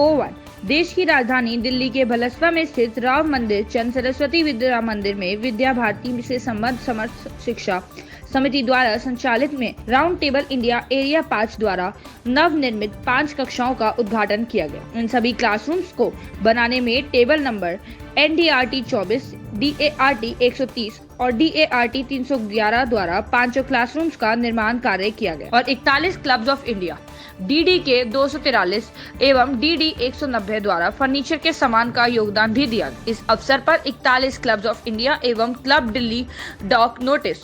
01 देश की राजधानी दिल्ली के भलसवा में स्थित राम मंदिर चंद सरस्वती विद्या मंदिर में विद्या भारती से संबद्ध समर्थ शिक्षा समिति द्वारा संचालित में राउंड टेबल इंडिया एरिया 5 द्वारा नवनिर्मित 5 कक्षाओं का उद्घाटन किया गया। इन सभी क्लासरूम्स को बनाने में टेबल नंबर NDRT 24, DART 130 और DART 311 द्वारा 5 क्लासरूम्स का निर्माण कार्य किया गया और 41 क्लब्स ऑफ इंडिया DDK 243 एवं DD 190 द्वारा फर्नीचर के सामान का योगदान भी दिया। इस अवसर पर 41 क्लब्स ऑफ इंडिया एवं क्लब दिल्ली डॉक नोटिस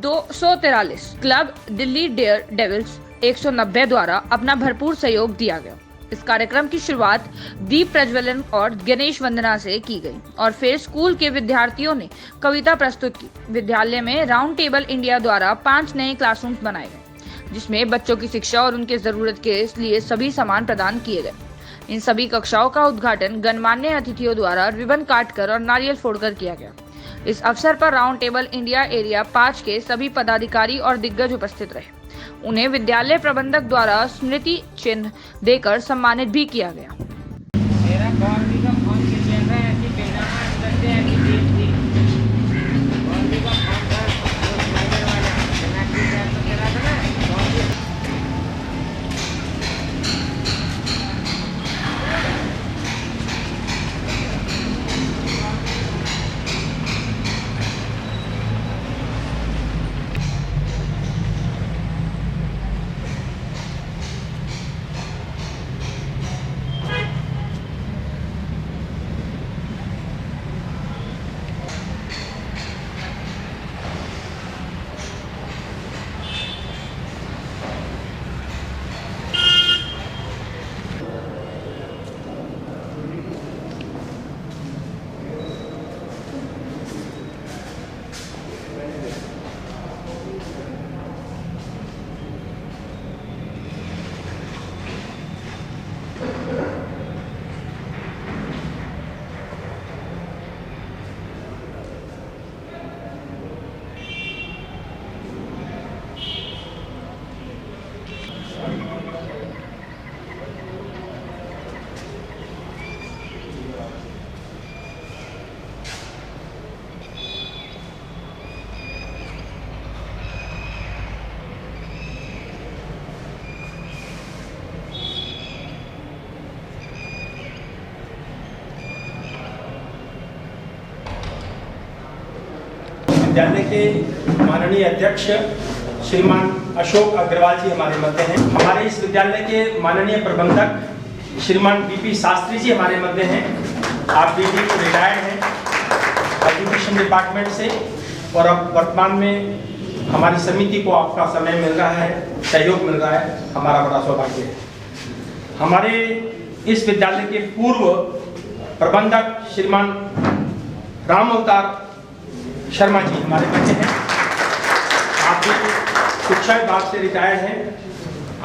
243 क्लब दिल्ली डेयर डेविल्स 190 द्वारा अपना भरपूर सहयोग दिया गया। इस कार्यक्रम की शुरुआत दीप प्रज्वलन और गणेश वंदना से की गई और फिर स्कूल के विद्यार्थियों ने कविता प्रस्तुत की। विद्यालय में राउंड टेबल इंडिया द्वारा 5 नए क्लासरूम्स बनाए गए, जिसमें बच्चों की शिक्षा और उनके जरूरत के लिए सभी सामान प्रदान किए गए। इन सभी कक्षाओं का उद्घाटन गणमान्य अतिथियों द्वारा रिबन काटकर और नारियल फोड़कर किया गया। इस अवसर पर राउंड टेबल इंडिया एरिया 5 के सभी पदाधिकारी और दिग्गज उपस्थित रहे। उन्हें विद्यालय प्रबंधक द्वारा स्मृति चिन्ह देकर सम्मानित भी किया गया। विद्यालय के माननीय अध्यक्ष श्रीमान अशोक अग्रवाल जी हमारे मध्य हैं। हमारे इस विद्यालय के माननीय प्रबंधक श्रीमान BP शास्त्री जी हमारे मध्य हैं। आप DD रिटायर्ड हैं एजुकेशन डिपार्टमेंट से और अब वर्तमान में हमारी समिति को आपका समय मिल रहा है, सहयोग मिल रहा है, हमारा बड़ा सौभाग्य है। हमारे इस विद्यालय के पूर्व प्रबंधक श्रीमान राम अवतार शर्मा जी हमारे बच्चे हैं। आप भी शिक्षा विभाग से रिटायर्ड हैं।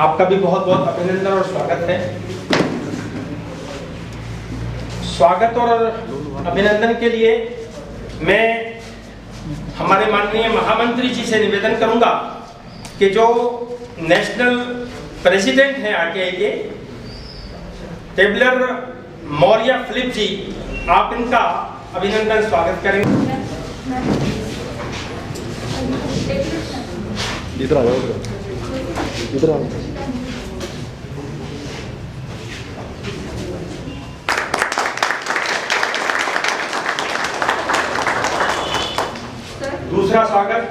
आपका भी बहुत बहुत अभिनंदन और स्वागत है। स्वागत और अभिनंदन के लिए मैं हमारे माननीय महामंत्री जी से निवेदन करूंगा कि जो नेशनल प्रेसिडेंट हैं RTI के टेबलर मौर्य फिलिप जी, आप इनका अभिनंदन स्वागत करेंगे। इधर आ जाओ, इधर आ जाओ। दूसरा स्वागत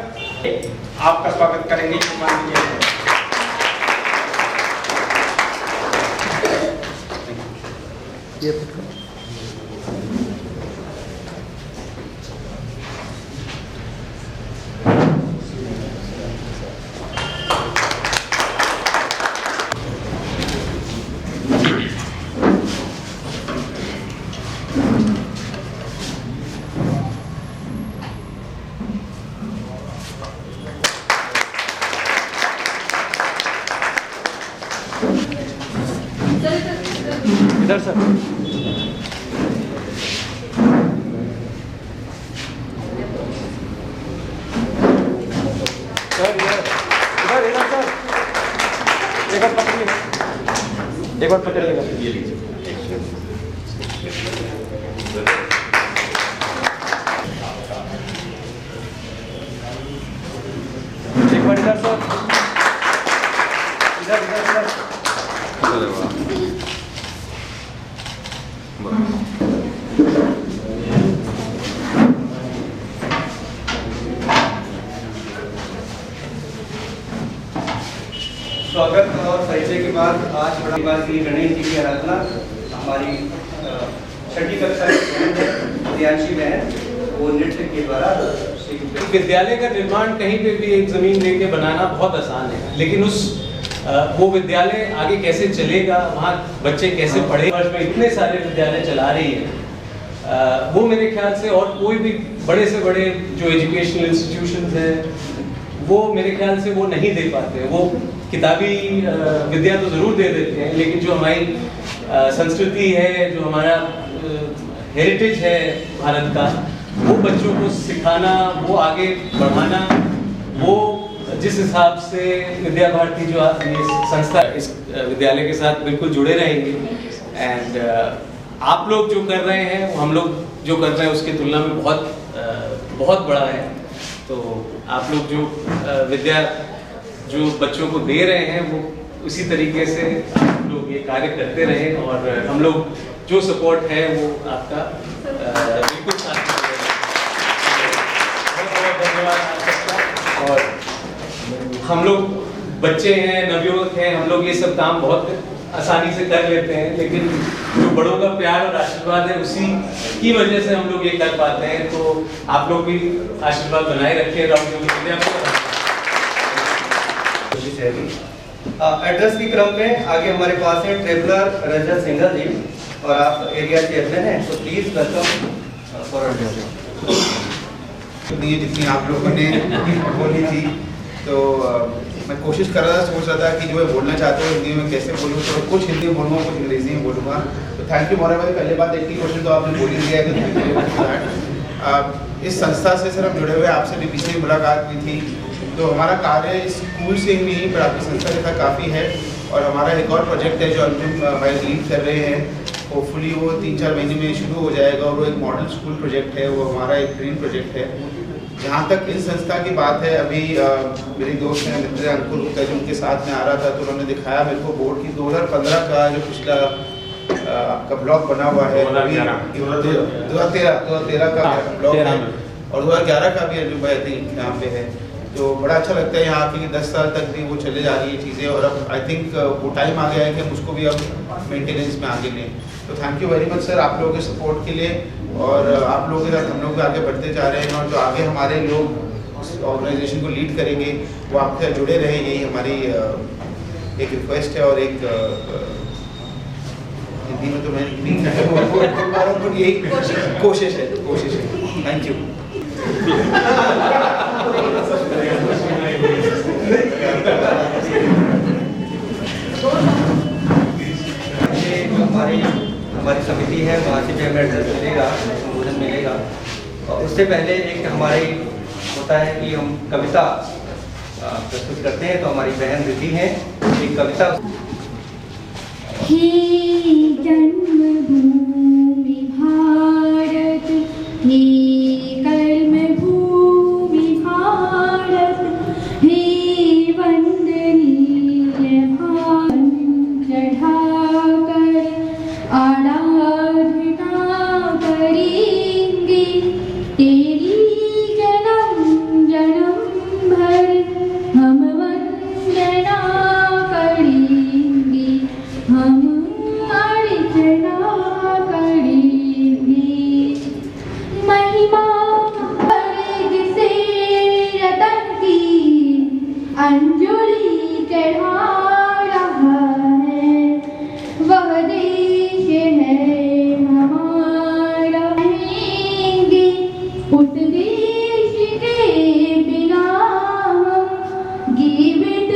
आपका स्वागत करेंगे माननीय इधर सर। सर इधर इधर सर, एक बार पकड़िए, एक बार पकड़ लेगा। एक बार इधर सर, इधर इधर इधर। स्वागत और परिचय के बाद आज बड़ा बात श्री गणेश जी की आराधना हमारी छठी कक्षा की प्रियांशी बहन वो नृत्य के द्वारा विद्यालय का निर्माण कहीं पे भी एक जमीन लेके बनाना बहुत आसान है, लेकिन वो विद्यालय आगे कैसे चलेगा, वहाँ बच्चे कैसे पढ़े, वर्ष में इतने सारे विद्यालय चला रही है, वो मेरे ख्याल से और कोई भी बड़े से बड़े जो एजुकेशनल इंस्टीट्यूशंस हैं वो मेरे ख्याल से वो नहीं दे पाते। वो किताबी विद्या तो ज़रूर दे देते हैं, लेकिन जो हमारी संस्कृति है, जो हमारा हेरिटेज है भारत का, वो बच्चों को सिखाना, वो आगे बढ़ाना, वो जिस हिसाब से विद्या भारती जो ये संस्था इस विद्यालय के साथ बिल्कुल जुड़े रहेंगे। एंड आप लोग जो कर रहे हैं, हम लोग जो कर रहे हैं उसकी तुलना में बहुत बड़ा है। तो आप लोग जो विद्या जो बच्चों को दे रहे हैं वो उसी तरीके से आप लोग ये कार्य करते रहें, और हम लोग जो सपोर्ट है वो आपका बिल्कुल साथ में रहेगा। बहुत धन्यवाद आप सबका। और हम लोग बच्चे हैं, नवयुवक हैं, हम लोग ये सब काम बहुत आसानी से कर लेते हैं, लेकिन जो बड़ों का प्यार और आशीर्वाद है उसी की वजह से हम लोग ये कर पाते हैं। तो आप लोग भी आशीर्वाद बनाए रखें। एड्रेस के क्रम में आगे हमारे पास है ट्रेवलर रजत सिंघल जी, और आप एरिया चेयरमैन हैं, तो प्लीज वेलकम फॉर ये जितनी आप लोगों ने बोली थी, तो मैं कोशिश कर रहा था, सोच रहा था कि जो मैं बोलना चाहता हूँ हिंदी में कैसे बोलूँ, तो कुछ हिंदी में बोलूँगा, कुछ अंग्रेजी में बोलूँगा। तो थैंक यू मोहरा भाई, पहले बात 80% तो आपने बोल ही दिया है, तो थैंक यू फॉर दैट। इस संस्था से सर हम जुड़े हुए, आपसे भी पिछली मुलाकात हुई थी, तो हमारा कार्य स्कूल से ही नहीं पर आपकी संस्था के साथ काफ़ी है। और हमारा एक और प्रोजेक्ट है जो अंतिम भाई लीड कर रहे हैं, होपफुली वो 3-4 महीने में शुरू हो जाएगा, और वो एक मॉडल स्कूल प्रोजेक्ट है, वो हमारा एक ड्रीम प्रोजेक्ट है। जहाँ तक इस संस्था की बात है, अभी मेरी दोस्त हैं मित्र अंकुर गुप्ता जो उनके साथ में आ रहा था, तो उन्होंने दिखाया मेरे को बोर्ड की 2015 का जो पिछला आपका ब्लॉग बना हुआ है, 2013 का ब्लॉग है, और 2011 का भी आई थिंक यहाँ पे है। तो बड़ा अच्छा लगता है यहाँ आके कि 10 साल तक भी वो चले जा रही है चीज़ें, और अब आई थिंक वो टाइम आ गया है कि हम उसको भी अब मेंटेनेंस में आगे लें। तो thank you very much sir आप लोगों के सपोर्ट के लिए, और आप लोगों के साथ हम लोग भी आगे बढ़ते जा रहे हैं, और जो आगे हमारे लोग ऑर्गेनाइजेशन को लीड करेंगे वो आपके साथ जुड़े रहे, यही हमारी एक रिक्वेस्ट है। और एक हिंदी में तो मैं नहीं यही कोशिश है। Thank you. हमारी समिति है, वहाँ से जो हमें एड्रेस मिलेगा, संबोधन मिलेगा, और उससे पहले एक हमारी होता है कि हम कविता प्रस्तुत करते हैं। तो हमारी बहन रिद्धि हैं, एक कविता। हे जन्मभूमि भारत, हे कर्मभूमि भारत, हे वंदनीय भारत, चढ़ाकर आराधना करेंगे तेरी जन्म जन्म भर, हम वंदना करेंगे, हम अर्चना करेंगे। महिमा स्वर्ग से रतन की अंजलि चढ़ा रहा है, वह देश है हमारा, रहेंगे उस देश के बिना हम जीवित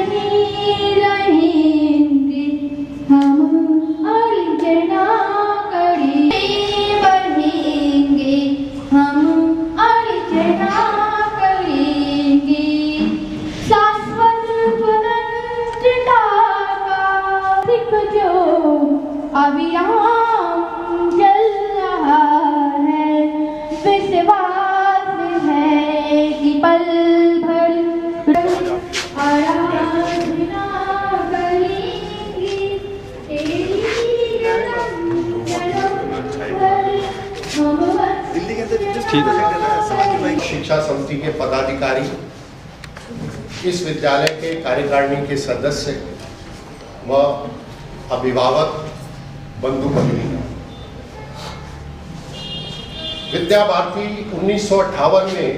नहीं रहेंगे, हम अर्चना करेंगे, बढ़ेंगे, हम अर्चना करेंगे। पल भर आराधना करेंगे तेरी जन्म भर हम शिक्षा समिति के पदाधिकारी, इस विद्यालय के कार्यकारिणी के सदस्य व अभिभावक, बंधु भगिनी, विद्या भारती 1958 में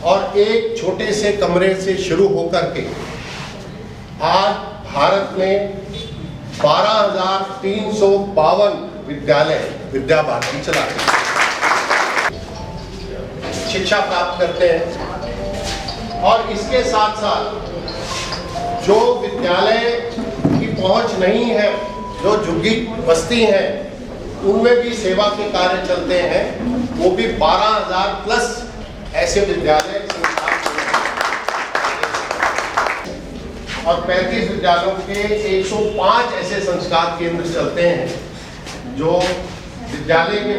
और एक छोटे से कमरे से शुरू होकर के आज भारत में 12,352 विद्यालय विद्या भारती चलाते हैं, शिक्षा प्राप्त करते हैं। और इसके साथ साथ जो विद्यालय की पहुंच नहीं है, जो झुग्गी बस्ती है, उनमें भी सेवा के कार्य चलते हैं। वो भी 12,000 प्लस ऐसे विद्यालय और 35 विद्यालयों के 105 ऐसे संस्कार केंद्र चलते हैं जो विद्यालय के।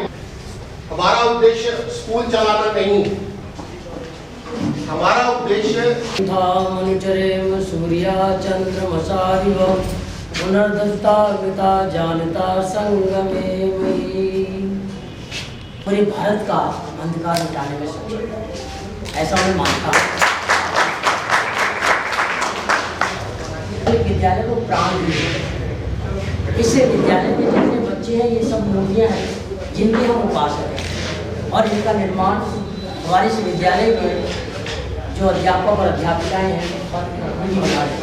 हमारा उद्देश्य स्कूल चलाना नहीं, हमारा उद्देश्य मनुचरेव सूर्या चंद्रमसारिव पुनर्दत्ता पिता जानता संगमे मयि। पूरे भारत का अंधकार मिटाने में सक्षम, ऐसा मैं मानता हूँ। विद्यालय को प्राण दिए। इससे विद्यालय में जितने बच्चे हैं, ये सब मूर्तियाँ हैं जिनके हम उपासक हैं, और इनका निर्माण हमारे इस विद्यालय में जो अध्यापक और अध्यापिकाएं हैं उन्हीं बना रहे हैं।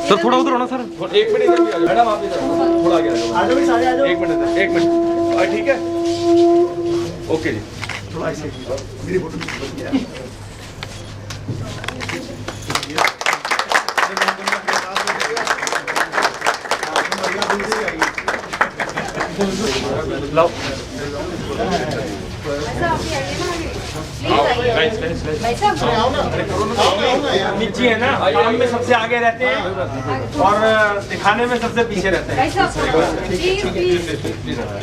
सर थोड़ा उधर होना सर। एक मिनट इधर भी मैडम, आप इधर थोड़ा आगे आ जाओ। सारे आ जाओ। एक मिनट ठीक है, ओके जी। थोड़ा ऐसे मेरी फोटो लाओ। नीचे है ना, काम में सबसे आगे रहते हैं और दिखाने में सबसे पीछे रहते हैं।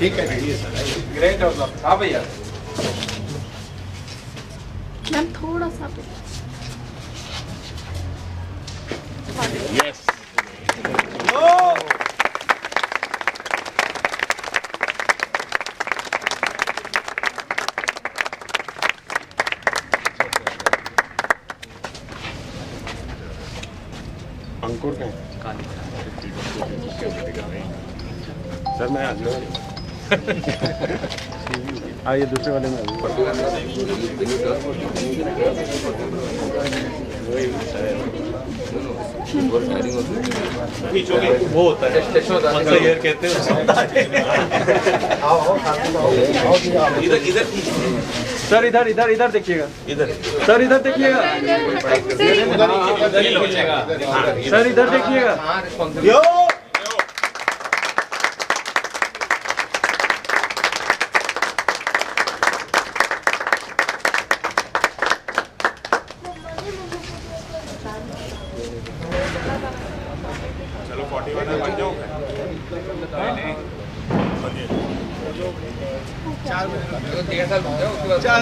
ठीक है, ग्रेट। हाँ भैया, मैम थोड़ा सा यस। अंकुर का सर मैं आज आइए दूसरे वाले में वो होता है कहते हैं। इधर सर, इधर देखिएगा, इधर सर, इधर देखिएगा सर, इधर देखिएगा। चलो 41 बन जाओ।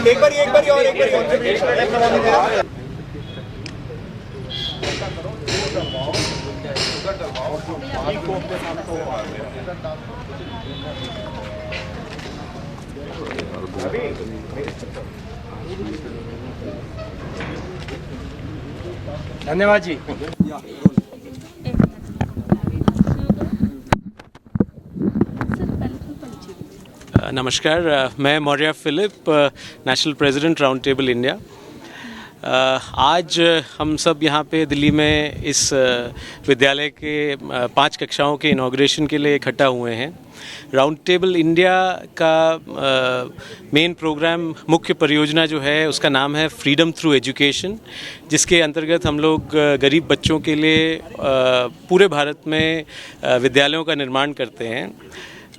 एक बार धन्यवाद जी। नमस्कार, मैं Maurya Philip, national president round table India. आज हम सब यहाँ पे दिल्ली में इस विद्यालय के 5 कक्षाओं के इनॉग्रेशन के लिए इकट्ठा हुए हैं। राउंड टेबल इंडिया का मेन प्रोग्राम, मुख्य परियोजना जो है उसका नाम है फ्रीडम थ्रू एजुकेशन, जिसके अंतर्गत हम लोग गरीब बच्चों के लिए पूरे भारत में विद्यालयों का निर्माण करते हैं।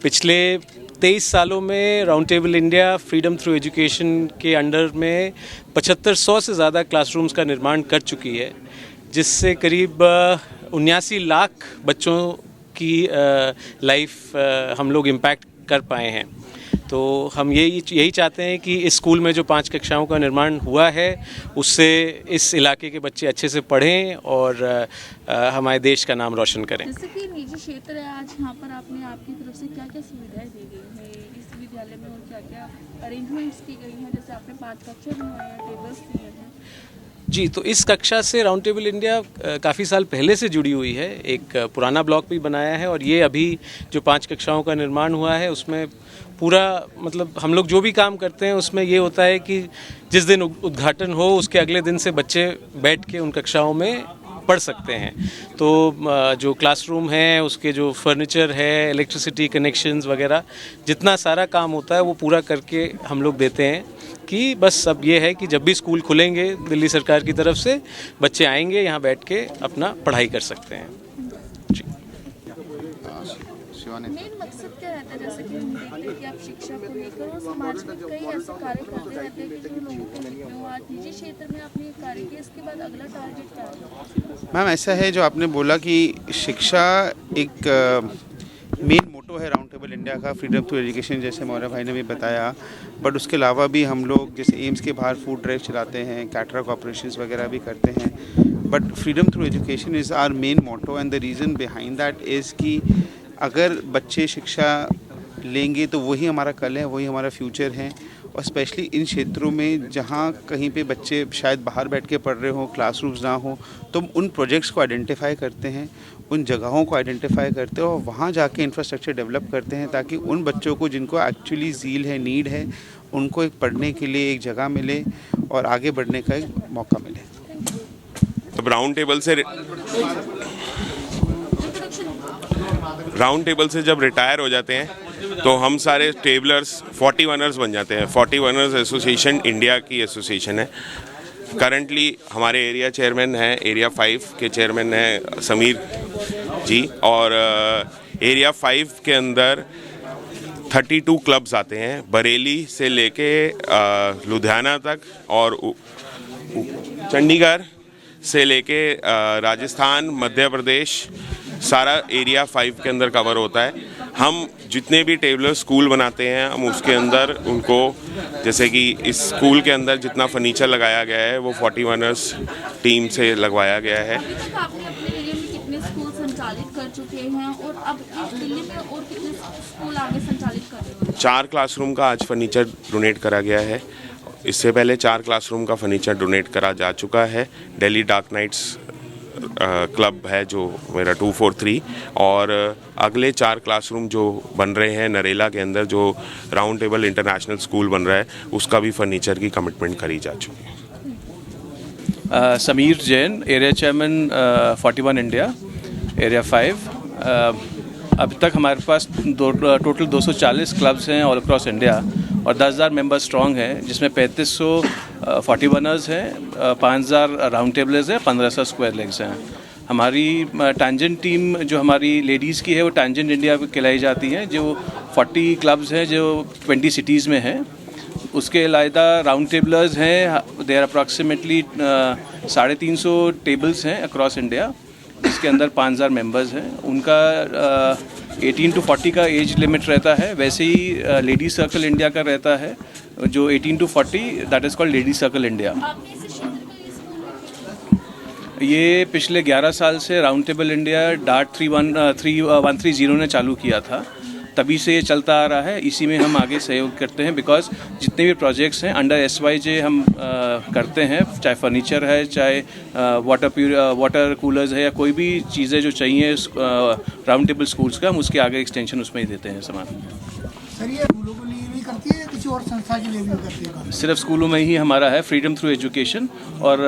पिछले 23 सालों में round table India freedom through education के अंडर में 7500 से ज़्यादा क्लासरूम्स का निर्माण कर चुकी है, जिससे करीब 79 लाख बच्चों की लाइफ हम लोग इम्पैक्ट कर पाए हैं। तो हम यही चाहते हैं कि इस स्कूल में जो 5 कक्षाओं का निर्माण हुआ है उससे इस इलाके के बच्चे अच्छे से पढ़ें और हमारे देश का नाम रोशन करें। जैसे कि निजी क्षेत्र है, आज यहाँ पर आपने आपकी तरफ से क्या क्या सुविधाएं दी गई हैं इस विद्यालय में और क्या क्या अरेंजमेंट्स की गई हैं? जैसे आपने 5 कक्षा बनवाए हैं, टेबल्स दिए हैं। जी, तो इस कक्षा से राउंड टेबल इंडिया काफ़ी साल पहले से जुड़ी हुई है। एक पुराना ब्लॉक भी बनाया है और ये अभी जो 5 कक्षाओं का निर्माण हुआ है उसमें पूरा मतलब हम लोग जो भी काम करते हैं उसमें ये होता है कि जिस दिन उद्घाटन हो उसके अगले दिन से बच्चे बैठ के उन कक्षाओं में पढ़ सकते हैं। तो जो क्लासरूम है, उसके जो फर्नीचर है, इलेक्ट्रिसिटी कनेक्शंस वगैरह, जितना सारा काम होता है वो पूरा करके हम लोग देते हैं कि बस अब ये है कि जब भी स्कूल खुलेंगे दिल्ली सरकार की तरफ से बच्चे आएंगे, यहाँ बैठ के अपना पढ़ाई कर सकते हैं। जी। मेन मकसद क्या रहता है? जैसे कि हम देखते हैं कि आप शिक्षा को लेकर और समाज में कई ऐसे कार्य करते रहते हैं कि जो लोगों को मिलते हो। आज निजी क्षेत्र में आपने ये कार्य किया, इसके बाद अगला टारगेट क्या है? मैम, ऐसा है जो आपने बोला कि शिक्षा एक मेन मोटो है राउंड टेबल इंडिया का, फ्रीडम थ्रू एजुकेशन, जैसे मौर्य भाई ने भी बताया। बट उसके अलावा भी हम लोग जैसे एम्स के बाहर फूड ड्राइव चलाते हैं, कैटरॉक्ट ऑपरेशंस वगैरह भी करते हैं। But freedom through education is our main motto and the reason behind that is कि अगर बच्चे शिक्षा लेंगे तो वही हमारा कल है, वही हमारा फ्यूचर है। और स्पेशली इन क्षेत्रों में जहाँ कहीं पे बच्चे शायद बाहर बैठ के पढ़ रहे हों, क्लासरूम्स ना हो, तो हम उन प्रोजेक्ट्स को आइडेंटिफाई करते हैं, उन जगहों को आइडेंटिफाई करते हैं और वहाँ जाके इंफ्रास्ट्रक्चर डेवलप करते हैं ताकि उन बच्चों को जिनको एक्चुअली ज़ील है, नीड है, उनको एक पढ़ने के लिए एक जगह मिले और आगे बढ़ने का एक मौका मिले। राउंड टेबल से जब रिटायर हो जाते हैं तो हम सारे टेबलर्स 41ers बन जाते हैं। 41ers एसोसिएशन इंडिया की एसोसिएशन है। करंटली हमारे एरिया चेयरमैन हैं, एरिया 5 के चेयरमैन हैं समीर जी, और एरिया 5 के अंदर 32 क्लब्स आते हैं, बरेली से लेके लुधियाना तक और चंडीगढ़ से लेके राजस्थान, मध्य प्रदेश, सारा एरिया 5 के अंदर कवर होता है। हम जितने भी टेबलर स्कूल बनाते हैं हम उसके अंदर उनको, जैसे कि इस स्कूल के अंदर जितना फर्नीचर लगाया गया है वो 41ers टीम से लगवाया गया है। अभी तक आपने अपने एरिया में कितने स्कूल संचालित कर चुके हैं और अब दिल्ली में और कितने स्कूल आगे संचालित कर रहे हैं? 4 क्लासरूम का आज फर्नीचर डोनेट करा गया है। इससे पहले 4 क्लासरूम का फर्नीचर डोनेट करा जा चुका है। दिल्ली डार्क नाइट्स क्लब है जो मेरा 243, और अगले 4 क्लासरूम जो बन रहे हैं नरेला के अंदर, जो राउंड टेबल इंटरनेशनल स्कूल बन रहा है, उसका भी फर्नीचर की कमिटमेंट करी जा चुकी है। Sameer Jain, area chairman 41 India, area 5। अब तक हमारे पास टोटल 240 क्लब्स हैं ऑल अक्रॉस इंडिया और 10,000 मेंबर स्ट्रॉन्ग हैं, जिसमें 3500 41ers हैं, 5,000 राउंड टेबलर्स हैं, 1500 स्क्वायर लेग्स हैं। हमारी टैंजेंट टीम जो हमारी लेडीज़ की है वो टैंजेंट इंडिया कहलाई जाती हैं, जो 40 क्लब्स हैं जो 20 सिटीज़ में हैं। उसके अलावा राउंड टेबलर्स हैं, देयर अप्रॉक्सीमेटली 350 टेबल्स हैं अक्रॉस इंडिया, जिसके अंदर 5,000 मेंबर्स हैं। उनका 18 to 40 का एज लिमिट रहता है। वैसे ही लेडीज सर्कल इंडिया का रहता है जो 18 to 40, that is called ladies circle India. ये पिछले 11 साल से राउंड टेबल इंडिया डार्ट 130 ने चालू किया था, तभी से ये चलता आ रहा है। इसी में हम आगे सहयोग करते हैं, बिकॉज जितने भी प्रोजेक्ट्स हैं अंडर SYJ हम करते हैं, चाहे फर्नीचर है, चाहे वाटर कूलर्स है, या कोई भी चीज़ें जो चाहिए राउंड टेबल स्कूल्स का, हम उसके आगे एक्सटेंशन उसमें ही देते हैं सामान। सर, ये लोगों के लिए भी करती है, कुछ किसी और संस्था के लिए भी करते हैं? सिर्फ स्कूलों में ही हमारा है फ्रीडम थ्रू एजुकेशन, और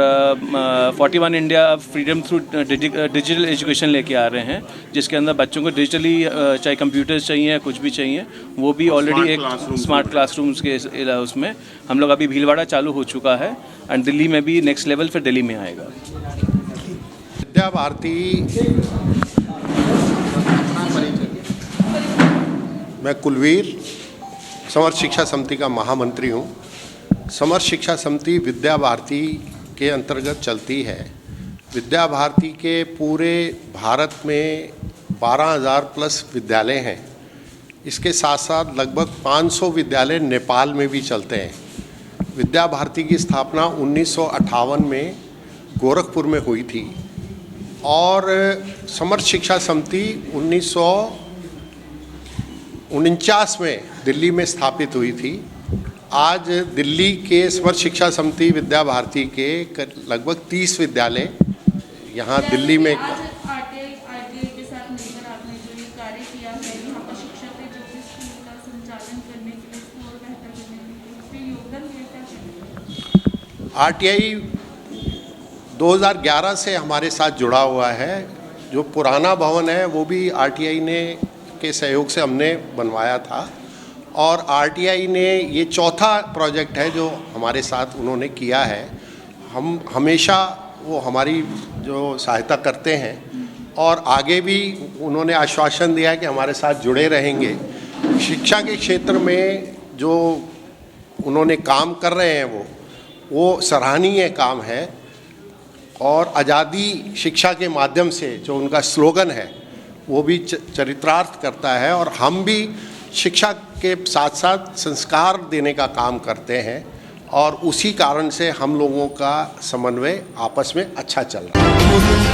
41 India freedom through digital education लेके आ रहे हैं, जिसके अंदर बच्चों को डिजिटली चाहे कंप्यूटर्स चाहिए कुछ भी चाहिए वो भी ऑलरेडी एक स्मार्ट क्लासरूम्स के उसमें हम लोग अभी भीलवाड़ा चालू हो चुका है, एंड दिल्ली में भी नेक्स्ट लेवल फिर दिल्ली में आएगा। विद्या भारती, मैं कुलवीर समर्थ शिक्षा समिति का महामंत्री हूँ। समर्थ शिक्षा समिति विद्या भारती के अंतर्गत चलती है। विद्या भारती के पूरे भारत में 12,000 प्लस विद्यालय हैं। इसके साथ साथ लगभग 500 विद्यालय नेपाल में भी चलते हैं। विद्या भारती की स्थापना 1958 में गोरखपुर में हुई थी और समर्थ शिक्षा समिति 1949 में दिल्ली में स्थापित हुई थी। आज दिल्ली के समर्थ शिक्षा समिति विद्या भारती के लगभग 30 विद्यालय यहाँ दिल्ली में। आरटीआई के साथ मिलकर आपने जो ये कार्य किया है, यहाँ पर शिक्षा के जो भी स्कूल का संचालन करने के लिए, इसको और बेहतर करने के लिए इस पे योगदान दिया क्या? आरटीआई 2011 से हमारे साथ जुड़ा हुआ है। जो पुराना भवन है वो भी आरटीआई ने के सहयोग से हमने बनवाया था, और आरटीआई ने ये चौथा प्रोजेक्ट है जो हमारे साथ उन्होंने किया है। हम हमेशा वो हमारी जो सहायता करते हैं और आगे भी उन्होंने आश्वासन दिया है कि हमारे साथ जुड़े रहेंगे। शिक्षा के क्षेत्र में जो उन्होंने काम कर रहे हैं वो सराहनीय काम है, और आज़ादी शिक्षा के माध्यम से जो उनका स्लोगन है वो भी चरितार्थ करता है। और हम भी शिक्षा के साथ साथ संस्कार देने का काम करते हैं, और उसी कारण से हम लोगों का समन्वय आपस में अच्छा चल रहा है।